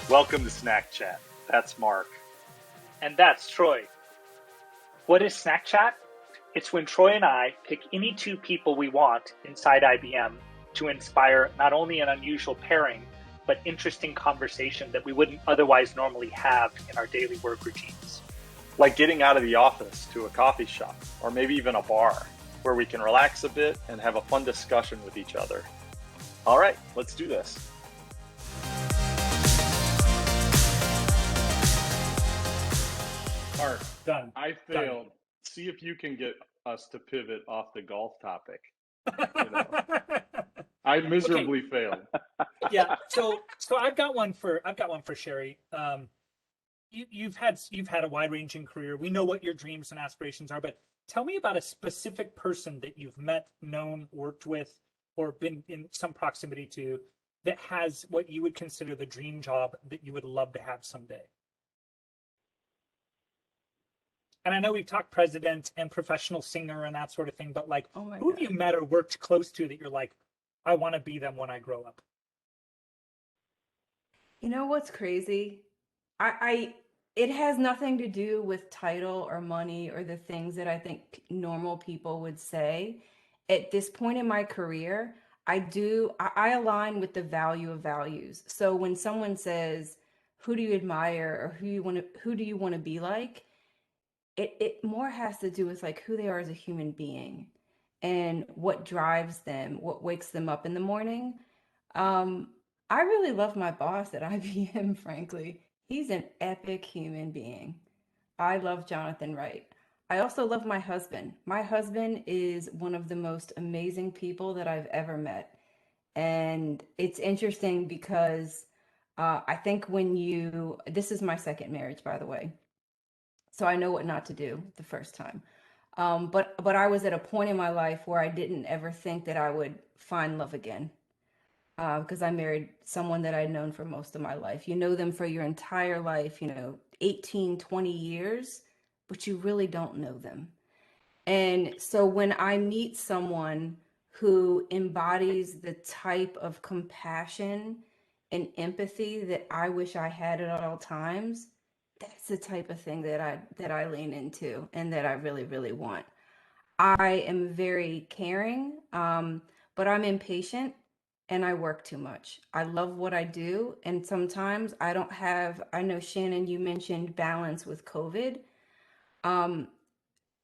Welcome to Snack Chat. That's Mark. And that's Troy. What is Snack Chat? It's when Troy and I pick any two people we want inside IBM to inspire not only an unusual pairing, but interesting conversation that we wouldn't otherwise normally have in our daily work routines. Like getting out of the office to a coffee shop, or maybe even a bar, where we can relax a bit and have a fun discussion with each other. All right, let's do this. Mark, Done. I failed. See if you can get us to pivot off the golf topic. I miserably failed. Yeah. So I've got one for Sherry. You've had a wide-ranging career. We know what your dreams and aspirations are, but tell me about a specific person that you've met, known, worked with, or been in some proximity to that has what you would consider the dream job that you would love to have someday. And I know we've talked president and professional singer and that sort of thing, but like, who have you met or worked close to that you're like, I want to be them when I grow up? You know what's crazy? It has nothing to do with title or money or the things that I think normal people would say. At this point in my career, I align with the value of values. So when someone says, who do you admire or who do you want to be like? It more has to do with like who they are as a human being and what drives them, what wakes them up in the morning. I really love my boss at IBM, frankly. He's an epic human being. I love Jonathan Wright. I also love my husband. My husband is one of the most amazing people that I've ever met. And it's interesting because I think this is my second marriage, by the way. So I know what not to do the first time. But I was at a point in my life where I didn't ever think that I would find love again. Because I married someone that I'd known for most of my life. You know them for your entire life, 18, 20 years, but you really don't know them. And so when I meet someone who embodies the type of compassion and empathy that I wish I had at all times, that's the type of thing that I lean into and that I really, really want. I am very caring, but I'm impatient and I work too much. I love what I do, and sometimes I don't have, I know Shannon, you mentioned balance with COVID. Um,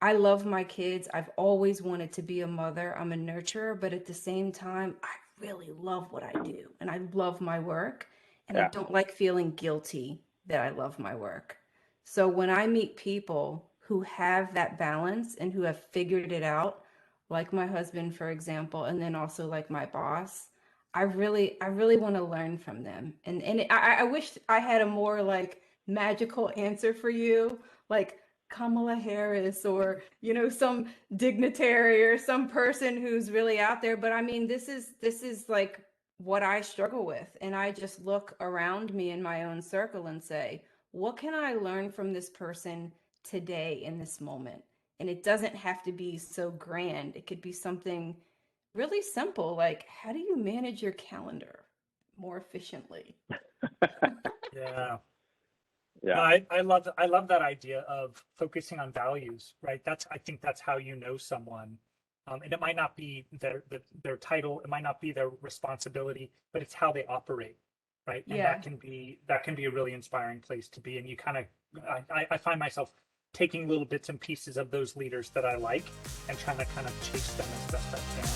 I love my kids. I've always wanted to be a mother. I'm a nurturer, but at the same time, I really love what I do and I love my work, and I don't like feeling guilty that I love my work. So when I meet people who have that balance and who have figured it out, like my husband, for example, and then also like my boss, I really want to learn from them. I wish I had a more like magical answer for you, like Kamala Harris or some dignitary or some person who's really out there. But I mean, this is like what I struggle with, and I just look around me in my own circle and say, what can I learn from this person today in this moment? And it doesn't have to be so grand. It could be something really simple, like how do you manage your calendar more efficiently? Yeah. No, Yeah. I love that idea of focusing on values, right? I think that's how you know someone. And it might not be their title, it might not be their responsibility, but it's how they operate, right? And Yeah. that can be a really inspiring place to be. And you kind of, I find myself taking little bits and pieces of those leaders that I like and trying to kind of chase them as best I can.